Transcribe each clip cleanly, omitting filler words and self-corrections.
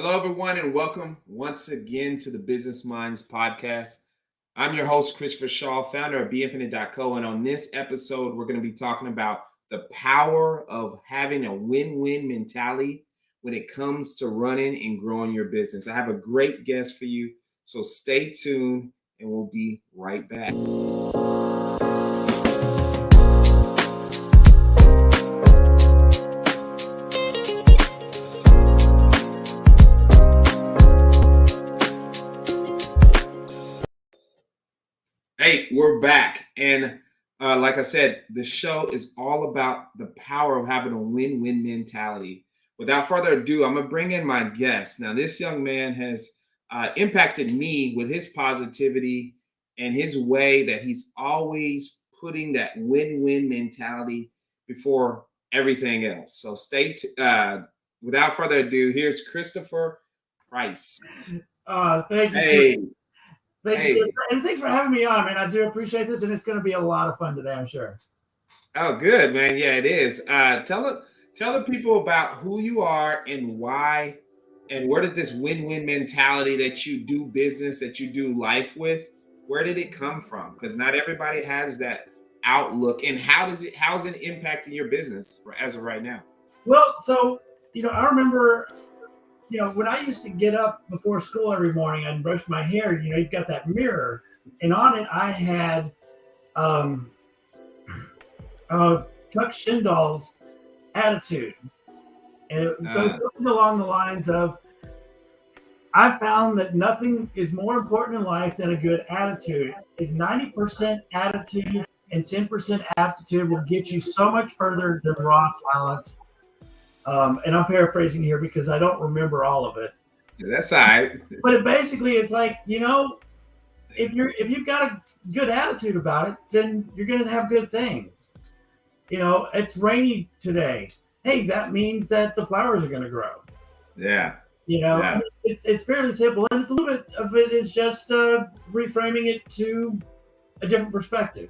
Hello, everyone, and welcome once again to the Business Minds podcast. I'm your host, Christopher Shaw, founder of BeInfinite.co. And on this episode, we're going to be talking about the power of having a win-win mentality when it comes to running and growing your business. I have a great guest for you, so stay tuned and we'll be right back. Hey, we're back. And like I said, the show is all about the power of having a win-win mentality. Without further ado, I'm going to bring in my guest. Now, this young man has impacted me with his positivity and his way that he's always putting that win-win mentality before everything else. So without further ado, here's Christopher Price. Thank you. Hey. Thank you. And thanks for having me on, man. I do appreciate this, and it's going to be a lot of fun today, I'm sure. Oh, good, man. Yeah, it is. Tell the people about who you are and why, and where did this win-win mentality that you do business, that you do life with, where did it come from? Because not everybody has that outlook. And how's it impacting your business as of right now? Well, so, I remember, when I used to get up before school every morning and brush my hair, you've got that mirror, and on it I had Chuck Shindall's attitude. And it goes something along the lines of, I found that nothing is more important in life than a good attitude. 90% attitude and 10% aptitude will get you so much further than raw talent. And I'm paraphrasing here because I don't remember all of it. That's all right. But it's like, if you've got a good attitude about it, then you're going to have good things. It's rainy today. Hey, that means that the flowers are going to grow. Yeah. I mean, it's fairly simple, and it's a little bit of it is just reframing it to a different perspective.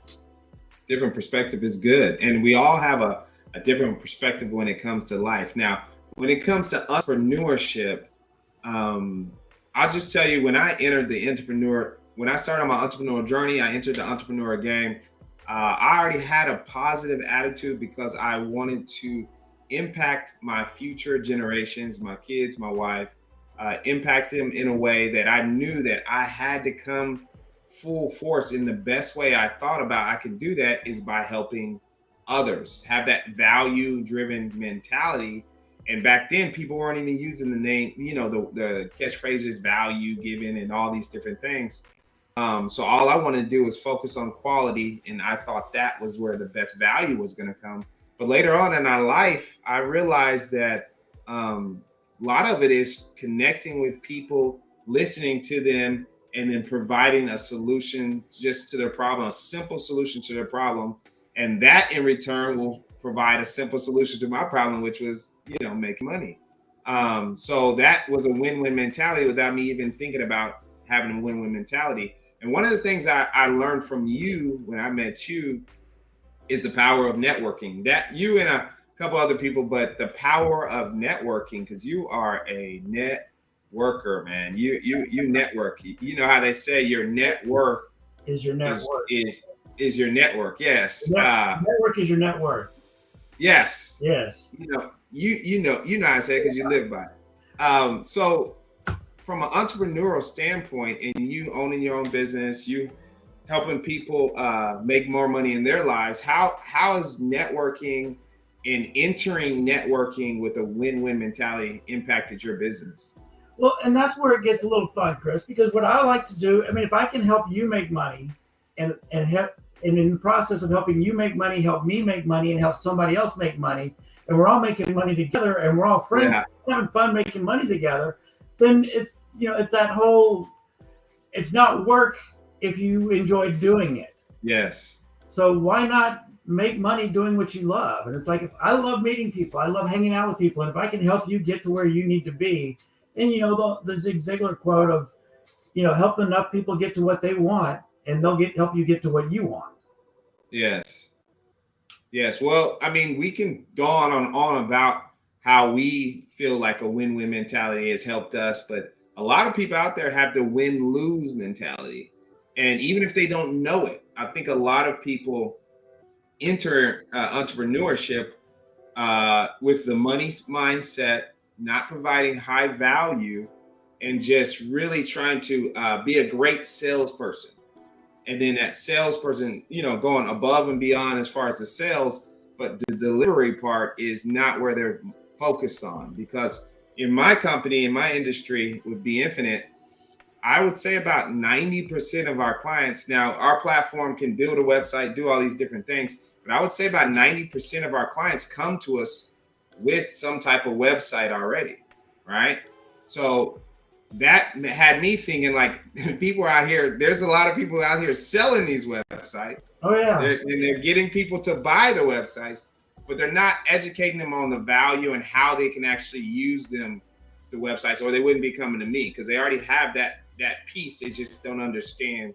Different perspective is good, and we all have a different perspective when it comes to life. Now, when it comes to entrepreneurship, I'll just tell you, when I started my entrepreneurial journey, I entered the entrepreneur game. I already had a positive attitude because I wanted to impact my future generations, my kids, my wife, impact them in a way that I knew that I had to come full force. In the best way I thought about I could do that is by helping others, have that value-driven mentality. And back then, people weren't even using the name, the catchphrases, value given, and all these different things. So all I wanted to do was focus on quality, and I thought that was where the best value was going to come. But later on in our life, I realized that a lot of it is connecting with people, listening to them, and then providing a solution just to their problem, a simple solution to their problem. And that in return will provide a simple solution to my problem, which was, making money. So that was a win-win mentality without me even thinking about having a win-win mentality. And one of the things I learned from you when I met you is the power of networking. That you and a couple other people, but the power of networking, because you are a networker, man. You network. You know how they say your net worth is your net worth. Is your network. Yes. Network is your net worth. Yes. Yes. You know how I say it because you live by it. So from an entrepreneurial standpoint, and you owning your own business, you helping people make more money in their lives, how has networking and entering networking with a win-win mentality impacted your business? Well, and that's where it gets a little fun, Chris, because what I like to do, if I can help you make money and in the process of helping you make money, help me make money and help somebody else make money, and we're all making money together and we're all friends, having fun making money together, then it's that whole, it's not work if you enjoy doing it. Yes. So why not make money doing what you love? And it's like, if I love meeting people, I love hanging out with people, and if I can help you get to where you need to be, and the Zig Ziglar quote of, help enough people get to what they want, and they'll help you get to what you want. Yes. Well, we can go on about how we feel like a win-win mentality has helped us. But a lot of people out there have the win-lose mentality. And even if they don't know it, I think a lot of people enter entrepreneurship with the money mindset, not providing high value, and just really trying to be a great salesperson. And then that salesperson, going above and beyond as far as the sales, but the delivery part is not where they're focused on. Because in my company, in my industry with Be Infinite, I would say about 90% of our clients, now our platform can build a website, do all these different things, but I would say about 90% of our clients come to us with some type of website already, right? So that had me thinking, like, people out here, there's a lot of people out here selling these websites. Oh yeah. And they're getting people to buy the websites, but they're not educating them on the value and how they can actually use them, the websites, or they wouldn't be coming to me, because they already have that piece. They just don't understand,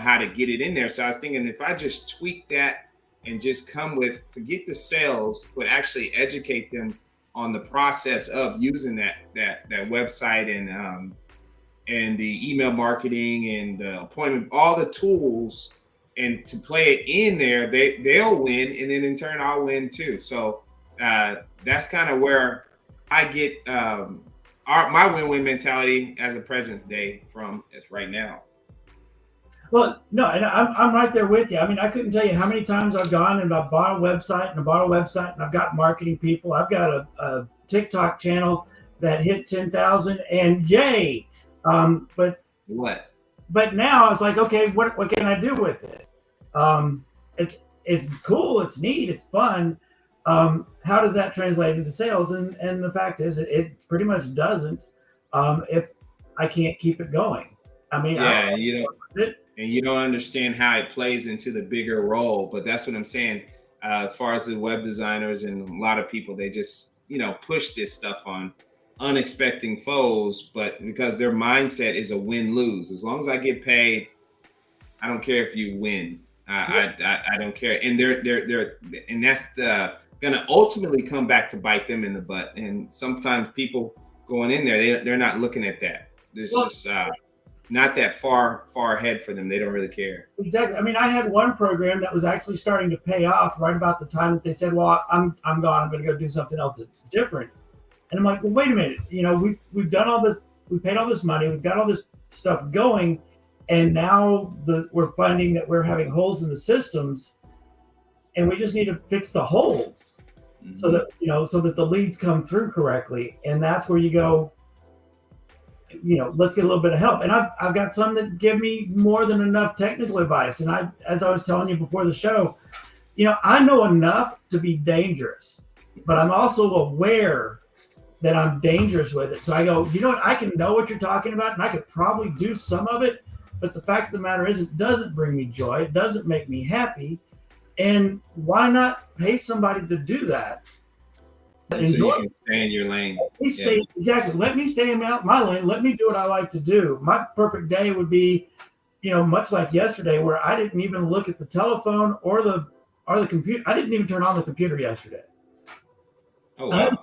how to get it in there. So I was thinking, if I just tweak that and just come with, forget the sales, but actually educate them on the process of using that website and the email marketing and the appointment, all the tools, and to play it in there, they'll win, and then in turn I'll win too. So that's kind of where I get my win-win mentality as a President's Day from is right now. Well, no, and I'm right there with you. I mean, I couldn't tell you how many times I've gone and I've bought a website and I've got marketing people. I've got a TikTok channel that hit 10,000 and yay. But now I was like, okay, what can I do with it? It's cool. It's neat. It's fun. How does that translate into sales? And the fact is it pretty much doesn't, if I can't keep it going. I mean, yeah, you don't understand how it plays into the bigger role, but that's what I'm saying. As far as the web designers and a lot of people, they just, push this stuff on unexpected foes, but because their mindset is a win-lose. As long as I get paid, I don't care if you win. I don't care. And they're and that's gonna ultimately come back to bite them in the butt. And sometimes people going in there, they're not looking at that. There's just not that far ahead for them. They don't really care. Exactly. I mean, I had one program that was actually starting to pay off right about the time that they said, well, I'm gone. I'm going to go do something else that's different. And I'm like, well, wait a minute. We've done all this. We paid all this money. We've got all this stuff going. And now we're finding that we're having holes in the systems, and we just need to fix the holes so that the leads come through correctly. And that's where you go, let's get a little bit of help. And I've got some that give me more than enough technical advice. And as I was telling you before the show, I know enough to be dangerous, but I'm also aware that I'm dangerous with it. So I go, I can know what you're talking about, and I could probably do some of it. But the fact of the matter is, it doesn't bring me joy. It doesn't make me happy. And why not pay somebody to do that? So you can stay in your lane. Exactly. Let me stay in my lane. Let me do what I like to do. My perfect day would be, much like yesterday, where I didn't even look at the telephone or the computer. I didn't even turn on the computer yesterday. Oh, wow.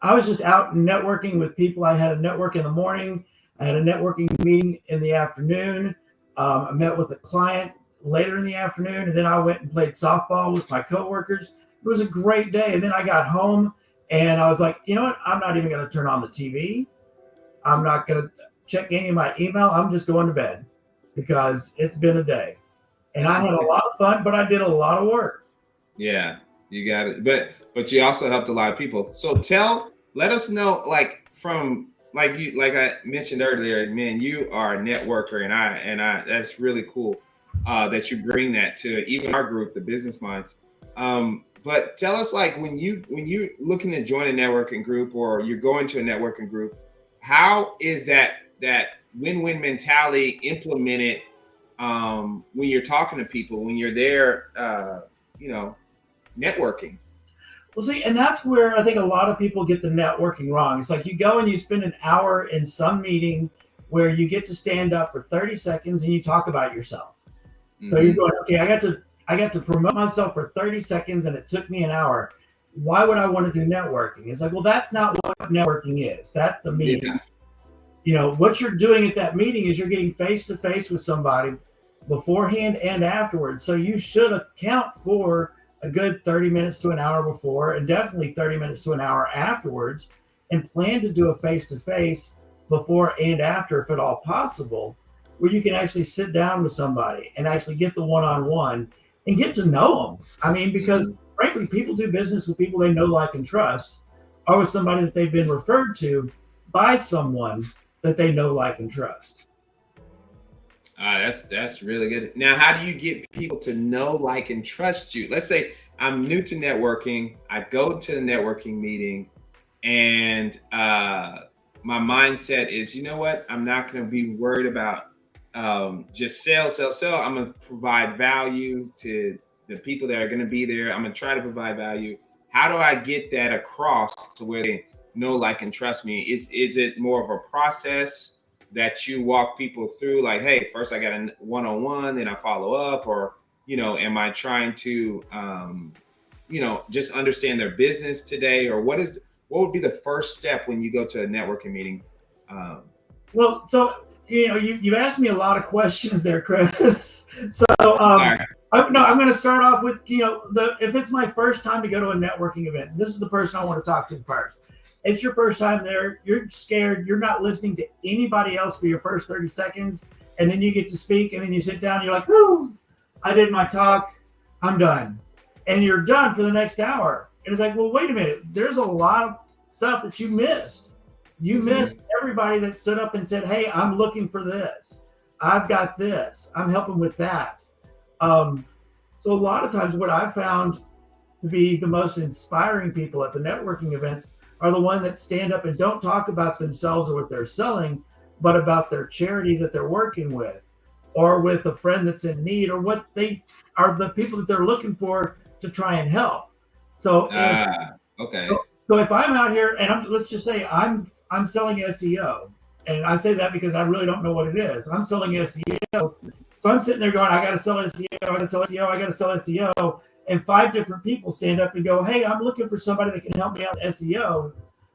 I was just out networking with people. I had a network in the morning. I had a networking meeting in the afternoon. I met with a client later in the afternoon, and then I went and played softball with my coworkers. It was a great day. And then I got home, and I was like, you know what? I'm not even going to turn on the TV. I'm not going to check any of my email. I'm just going to bed because it's been a day. And I had a lot of fun, but I did a lot of work. Yeah, you got it. But you also helped a lot of people. So let us know, like I mentioned earlier, man, you are a networker, and I that's really cool that you bring that to even our group, the Business Minds. But tell us, like, when you're looking to join a networking group or you're going to a networking group, how is that win-win mentality implemented when you're talking to people, when you're there, networking? Well, see, and that's where I think a lot of people get the networking wrong. It's like you go and you spend an hour in some meeting where you get to stand up for 30 seconds and you talk about yourself. Mm-hmm. So you're going, okay, I got to promote myself for 30 seconds and it took me an hour. why would I want to do networking? It's like, well, that's not what networking is. That's the meeting. Yeah. You know, what you're doing at that meeting is you're getting face to face with somebody beforehand and afterwards. So you should account for a good 30 minutes to an hour before, and definitely 30 minutes to an hour afterwards, and plan to do a face to face before and after, if at all possible, where you can actually sit down with somebody and actually get the one on one and get to know them. I mean, because frankly, people do business with people they know, like, and trust, or with somebody that they've been referred to by someone that they know, like, and trust. That's really good. Now, how do you get people to know, like, and trust you? Let's say I'm new to networking. I go to the networking meeting, and my mindset is, you know what? I'm not going to be worried about just sell. I'm going to provide value to the people that are going to be there. I'm going to try to provide value. How do I get that across to where they know, like, and trust me? Is it more of a process that you walk people through, like, hey, first I got a one-on-one, then I follow up, or, am I trying to, just understand their business today, or what would be the first step when you go to a networking meeting? Well, so, you asked me a lot of questions there, Chris. So, Right. I'm going to start off with, if it's my first time to go to a networking event, this is the person I want to talk to first. It's your first time there. You're scared. You're not listening to anybody else for your first 30 seconds. And then you get to speak, and then you sit down. You're like, whoo, I did my talk. I'm done. And you're done for the next hour. And it's like, well, wait a minute. There's a lot of stuff that you missed. You missed everybody that stood up and said, hey, I'm looking for this. I've got this. I'm helping with that. So a lot of times what I've found to be the most inspiring people at the networking events are the ones that stand up and don't talk about themselves or what they're selling, but about their charity that they're working with, or with a friend that's in need, or what they are, the people that they're looking for to try and help. So, okay. So if I'm out here and let's just say I'm selling SEO, and I say that because I really don't know what it is. I'm selling SEO. So I'm sitting there going, I got to sell SEO, I got to sell SEO, I got to sell SEO. And 5 different people stand up and go, hey, I'm looking for somebody that can help me out with SEO.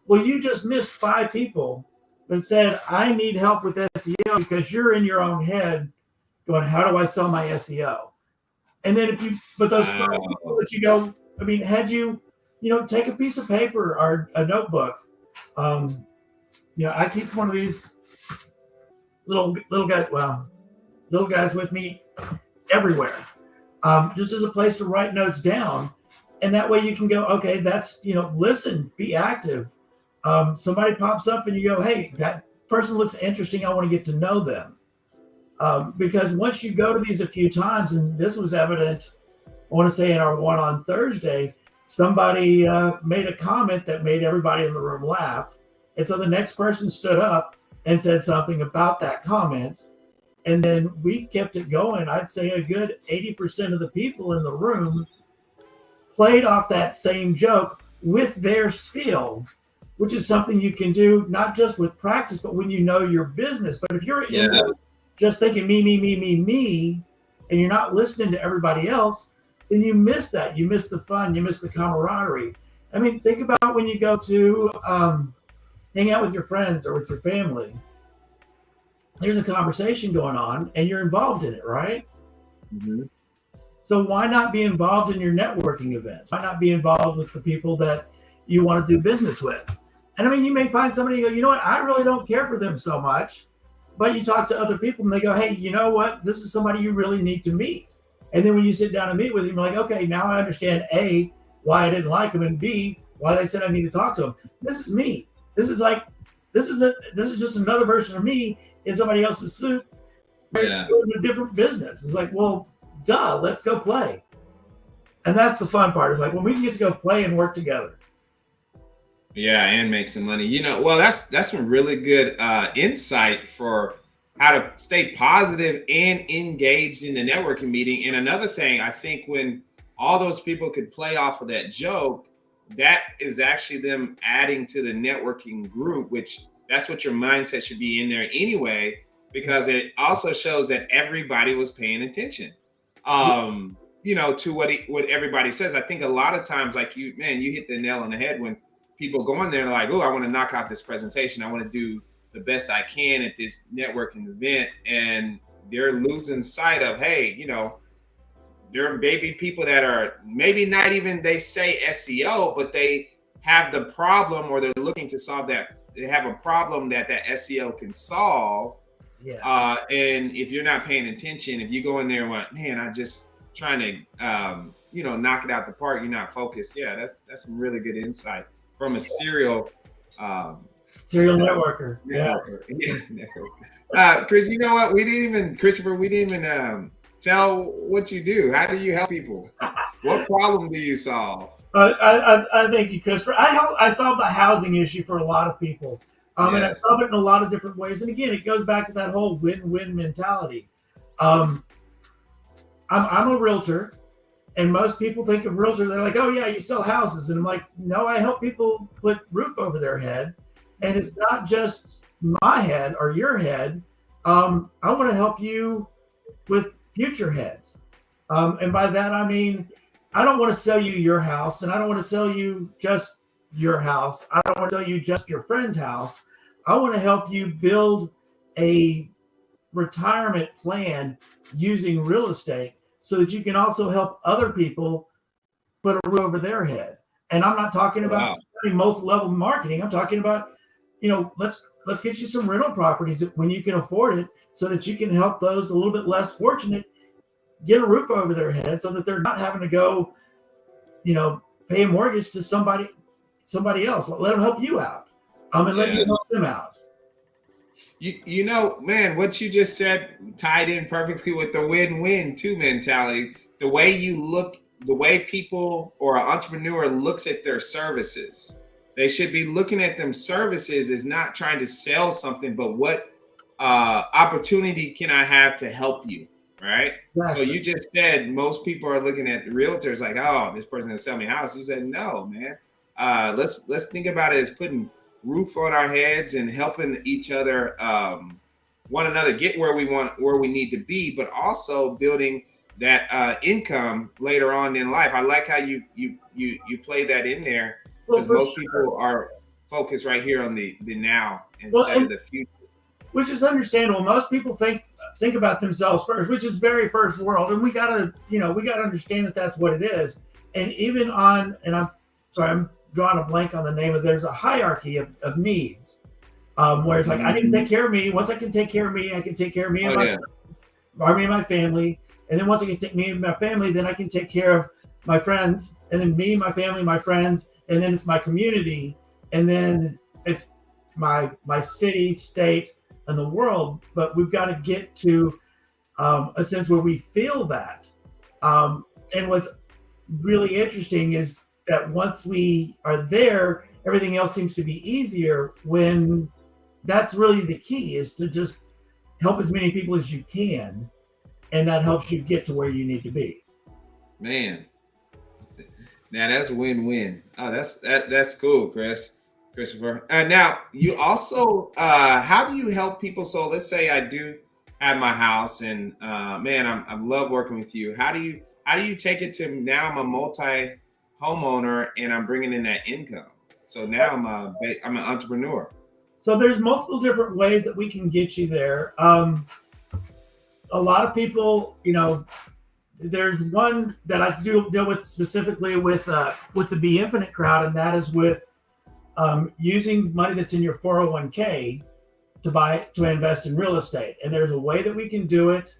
Well, you just missed 5 people that said, I need help with SEO, because you're in your own head going, how do I sell my SEO? And then but those 5 people that you go, I mean, had you, take a piece of paper or a notebook. I keep one of these little guys with me everywhere. Just as a place to write notes down. And that way you can go, okay, that's, listen, be active. Somebody pops up and you go, hey, that person looks interesting. I want to get to know them. Because once you go to these a few times, and this was evident, I want to say in our one on Thursday, somebody made a comment that made everybody in the room laugh. And so the next person stood up and said something about that comment. And then we kept it going. I'd say a good 80% of the people in the room played off that same joke with their spiel, which is something you can do not just with practice, but when you know your business. But if you're in there just thinking me, and you're not listening to everybody else, then you miss that. You miss the fun. You miss the camaraderie. I mean, think about when you go to hang out with your friends or with your family. There's a conversation going on and you're involved in it, right? Mm-hmm. So why not be involved in your networking events? Why not be involved with the people that you want to do business with? And I mean, you may find somebody, you go, you know what? I really don't care for them so much. But you talk to other people and they go, hey, you know what? This is somebody you really need to meet. And then when you sit down and meet with him, you're like, okay, now I understand A, why I didn't like him, and B, why they said I need to talk to him. This is me. This is just another version of me in somebody else's suit. Yeah. Doing a different business. It's like, well, duh, let's go play. And that's the fun part. It's like when we can get to go play and work together. Yeah, and make some money. Well, that's some really good insight for how to stay positive and engaged in the networking meeting. And another thing, I think when all those people could play off of that joke, that is actually them adding to the networking group, which that's what your mindset should be in there anyway, because it also shows that everybody was paying attention. to what everybody says. I think a lot of times, like you hit the nail on the head when people go in there and like, oh, I want to knock out this presentation. I want to do the best I can at this networking event. And they're losing sight of, hey, there may be people that are maybe not even, they say SEO, but they have the problem, or they're looking to solve that. They have a problem that SEO can solve. Yeah. And if you're not paying attention, if you go in there and want, man, I'm just trying to, knock it out the park, you're not focused. Yeah, that's some really good insight from a serial networker. Yeah. Chris, you know what? Christopher, we didn't even tell what you do. How do you help people? What problem do you solve? I thank you, Christopher. I solve the housing issue for a lot of people. And I solve it in a lot of different ways. And again, it goes back to that whole win-win mentality. I'm a realtor, and most people think of realtor, they're like, oh yeah, you sell houses. And I'm like, no, I help people put roof over their head. And it's not just my head or your head. I want to help you with future heads. And by that, I mean, I don't want to sell you your house, and I don't want to sell you just your house. I don't want to sell you just your friend's house. I want to help you build a retirement plan using real estate so that you can also help other people put a roof over their head. And I'm not talking about multi-level marketing. I'm talking about, let's get you some rental properties when you can afford it, so that you can help those a little bit less fortunate get a roof over their head, so that they're not having to go, pay a mortgage to somebody else. Let them help you out. And let you help them out. Man, what you just said tied in perfectly with the win-win too mentality. The way people or an entrepreneur looks at their services, they should be looking at them services as not trying to sell something, but what opportunity can I have to help you, right? Exactly. So you just said most people are looking at realtors like, oh, this person will sell me a house. You said, no, man. Let's think about it as putting roof on our heads and helping each other, one another get where we need to be, but also building that income later on in life. I like how you play that in there, because most people are focused right here on the now instead of the future. Which is understandable. Most people think about themselves first, which is very first world, and we gotta understand that that's what it is. And even I'm drawing a blank on the name of. There's a hierarchy of needs, where it's like, I can take care of me. Once I can take care of me, I can take care of me and my friends, or me and my family. And then once I can take me and my family, then I can take care of my friends, and then me, my family, my friends, and then it's my community, and then it's my city, state, and the world. But we've got to get to a sense where we feel that. And what's really interesting is that once we are there, everything else seems to be easier, when that's really the key, is to just help as many people as you can. And that helps you get to where you need to be. Man, now that's win-win. Oh, that's cool, Christopher. Now you also, how do you help people? So let's say I do have my house, and man, I love working with you. How do you take it to now I'm a multi-homeowner and I'm bringing in that income? So now I'm an entrepreneur. So there's multiple different ways that we can get you there. A lot of people, there's one that I do deal with specifically with the Be Infinite crowd, and that is with using money that's in your 401k to invest in real estate. And there's a way that we can do it.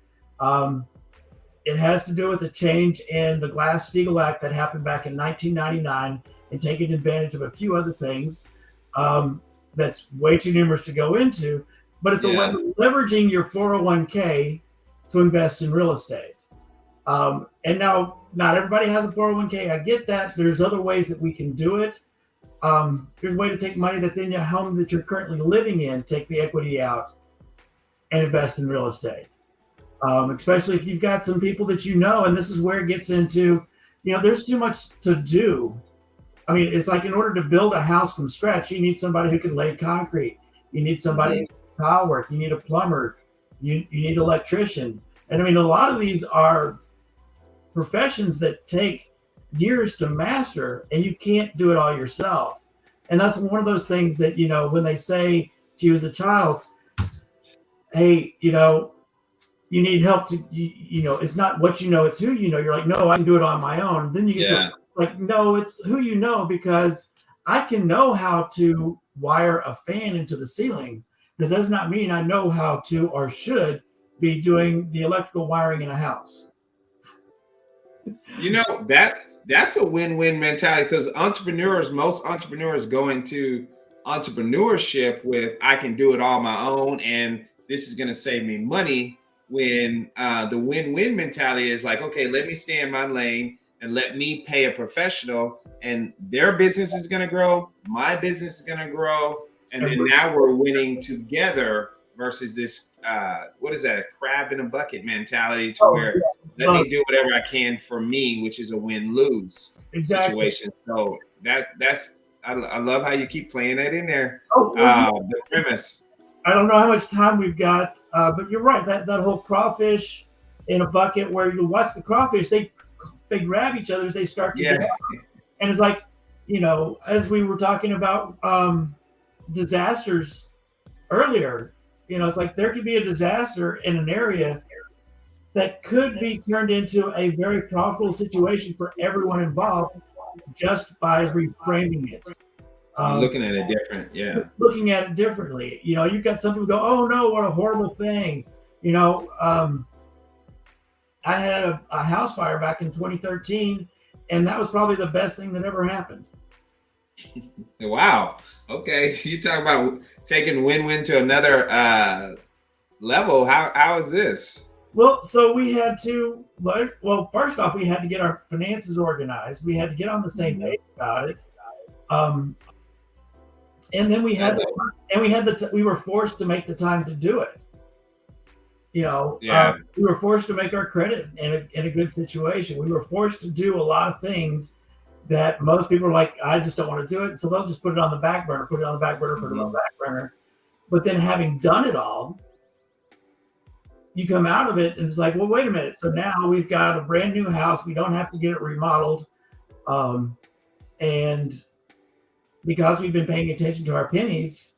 It has to do with a change in the Glass-Steagall Act that happened back in 1999, and taking advantage of a few other things that's way too numerous to go into. But it's a way of leveraging your 401k to invest in real estate. And now, not everybody has a 401k. I get that. There's other ways that we can do it. There's a way to take money that's in your home that you're currently living in, take the equity out, and invest in real estate. Especially if you've got some people that and this is where it gets into, there's too much to do. I mean, it's like, in order to build a house from scratch, you need somebody who can lay concrete. You need somebody who can tile work. You need a plumber. You need an electrician. And I mean, a lot of these are professions that take years to master, and you can't do it all yourself. And that's one of those things that, when they say to you as a child, hey, you need help to, it's not what you know, it's who you know. You're like, no, I can do it on my own. Then you get to like, no, it's who you know, because I can know how to wire a fan into the ceiling. That does not mean I know how to or should be doing the electrical wiring in a house. That's a win-win mentality, because most entrepreneurs go into entrepreneurship with, I can do it all my own and this is going to save me money, when the win-win mentality is like, okay, let me stay in my lane and let me pay a professional, and their business is going to grow, my business is going to grow, and then now we're winning together, versus this what is that, a crab in a bucket mentality, to where let me do whatever I can for me, which is a win-lose situation. So that's I love how you keep playing that in there. The premise. I don't know how much time we've got, but you're right. That whole crawfish in a bucket, where you watch the crawfish, they grab each other as they start to get out. And it's like, as we were talking about disasters earlier, it's like there could be a disaster in an area that could be turned into a very profitable situation for everyone involved, just by reframing it. Looking at it differently. You've got some people go, oh no, what a horrible thing. I had a house fire back in 2013, and that was probably the best thing that ever happened. Wow. Okay. So you talk about taking win-win to another level. How is this? Well, so we had to, first off, we had to get our finances organized. We had to get on the same page about it. And then we were forced to make the time to do it. We were forced to make our credit in a good situation. We were forced to do a lot of things that most people are like, I just don't want to do it. So they'll just put it on the back burner. But then, having done it all, you come out of it and it's like, well, wait a minute. So now we've got a brand new house. We don't have to get it remodeled. And because we've been paying attention to our pennies,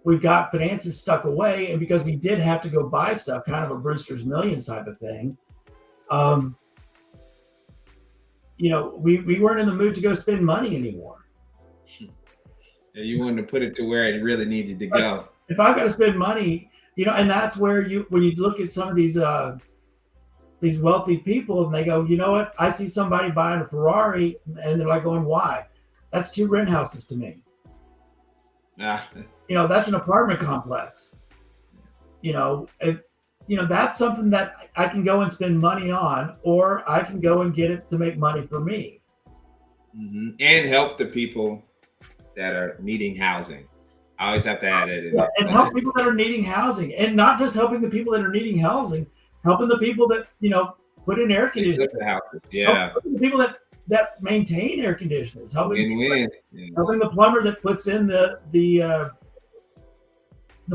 we've got finances stuck away. And because we did have to go buy stuff, kind of a Brewster's Millions type of thing, we weren't in the mood to go spend money anymore. You wanted to put it to where it really needed to go. If I've got to spend money, and that's where when you look at some of these wealthy people and they go, you know what? I see somebody buying a Ferrari and they're like going, why? That's 2 rent houses to me. That's an apartment complex. That's something that I can go and spend money on, or I can go and get it to make money for me. Mm-hmm. And help the people that are needing housing. I always have to add it. And help people that are needing housing, and not just helping the people that are needing housing, helping the people that, put in air conditioners. Helping the people that maintain air conditioners. Helping the plumber that puts in the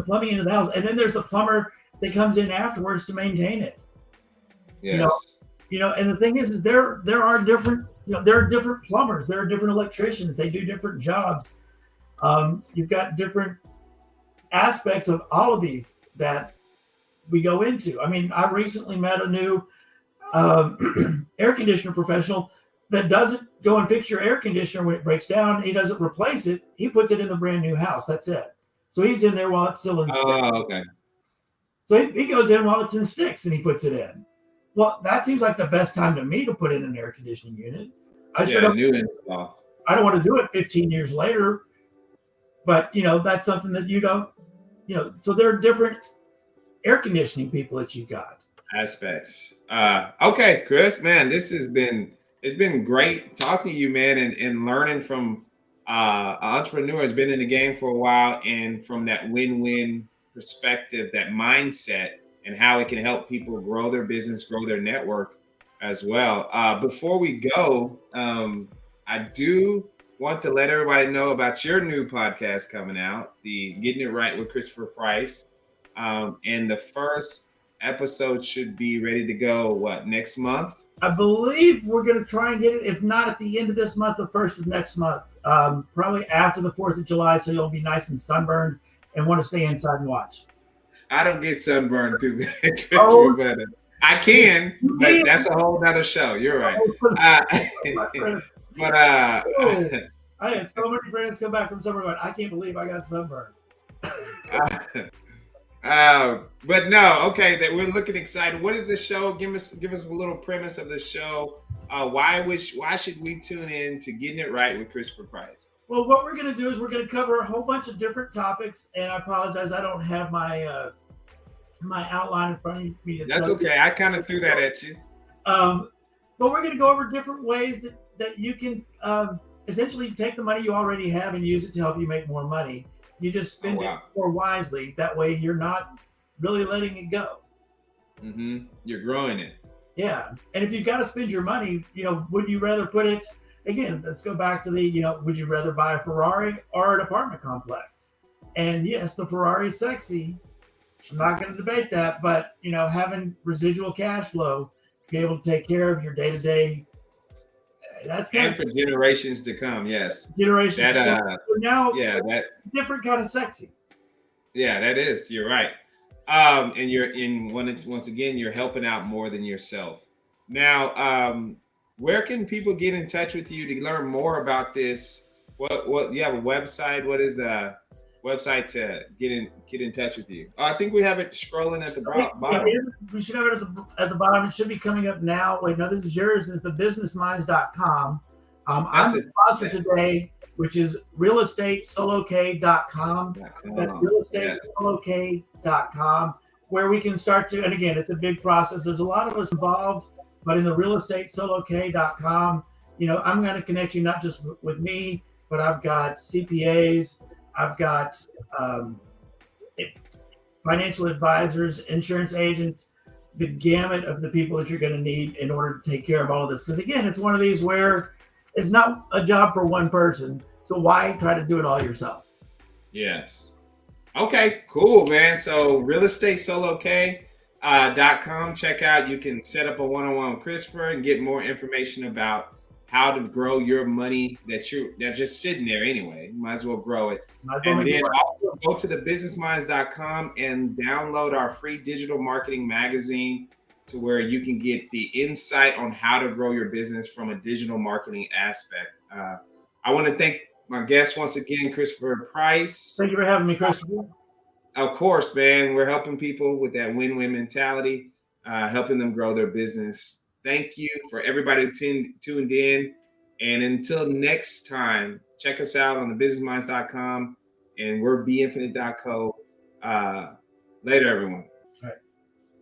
plumbing into the house. And then there's the plumber that comes in afterwards to maintain it. Yes. And the thing is there are different, there are different plumbers, there are different electricians, they do different jobs. You've got different aspects of all of these that we go into. I mean, I recently met a new air conditioner professional that doesn't go and fix your air conditioner when it breaks down. He doesn't replace it. He puts it in the brand new house. That's it. So he's in there while it's still in sticks. Oh, okay. So he goes in while it's in sticks and he puts it in. Well, that seems like the best time to me to put in an air conditioning unit. New install. I don't want to do it 15 years later, but that's something that you don't, so there are different air conditioning people that you've got. Aspects. Okay, Chris, man, it's been great talking to you, man, and learning from an entrepreneur who's been in the game for a while, and from that win-win perspective, that mindset, and how it can help people grow their business, grow their network as well. Before we go, I do want to let everybody know about your new podcast coming out, the Getting It Right with Christopher Price. And the first episode should be ready to go, next month? I believe we're going to try and get it, if not at the end of this month, the first of next month, probably after the 4th of July. So you'll be nice and sunburned and want to stay inside and watch. I don't get sunburned too good, Oh, but I can, you but can. that's a whole nother show. You're right. But Oh, I had so many friends come back from summer going, I can't believe I got sunburned. but no, okay. That we're looking excited. What is the show? Give us a little premise of the show. Why should we tune in to Getting It Right with Christopher Price? Well, what we're going to do is we're going to cover a whole bunch of different topics, and I apologize, I don't have my my outline in front of me. That's okay. I kind of threw that at you. But we're going to go over different ways that you can essentially take the money you already have and use it to help you make more money. You just spend it more wisely. That way, you're not really letting it go. Mm-hmm. You're growing it. Yeah, and if you've got to spend your money, would you rather put it? Again, let's go back to would you rather buy a Ferrari or an apartment complex? And yes, the Ferrari is sexy. I'm not going to debate that, but having residual cash flow to be able to take care of your day to day, that's and for generations to come. Yes, generations. That now, yeah, that different kind of sexy. Yeah, that is. You're right. And you're once again, you're helping out more than yourself. Now, where can people get in touch with you to learn more about this? What you have a website? What is the website to get in touch with you? I think we have it scrolling at the bottom. Yeah, we should have it at the bottom. It should be coming up now. Wait, no, this is yours. It's the buisnessminds.com. I'm the sponsor today, which is realestatesoloK.com. That's realestatesoloK.com, where we can start to, and again, it's a big process. There's a lot of us involved, but in the realestatesoloK.com, I'm going to connect you not just with me, but I've got CPAs, I've got financial advisors, insurance agents, the gamut of the people that you're going to need in order to take care of all of this. Because again, it's one of these where it's not a job for one person. So why try to do it all yourself? Yes. Okay, cool, man. So realestatesoloK.com. Check out. You can set up a one-on-one with Christopher and get more information about how to grow your money that's just sitting there anyway. You might as well grow it. And then also go to the buisnessminds.com and download our free digital marketing magazine to where you can get the insight on how to grow your business from a digital marketing aspect. I want to thank my guest once again, Christopher Price. Thank you for having me, Christopher. Of course, man. We're helping people with that win-win mentality, helping them grow their business. Thank you for everybody who tuned in. And until next time, check us out on the businessminds.com and we're beinfinite.co. Later, everyone.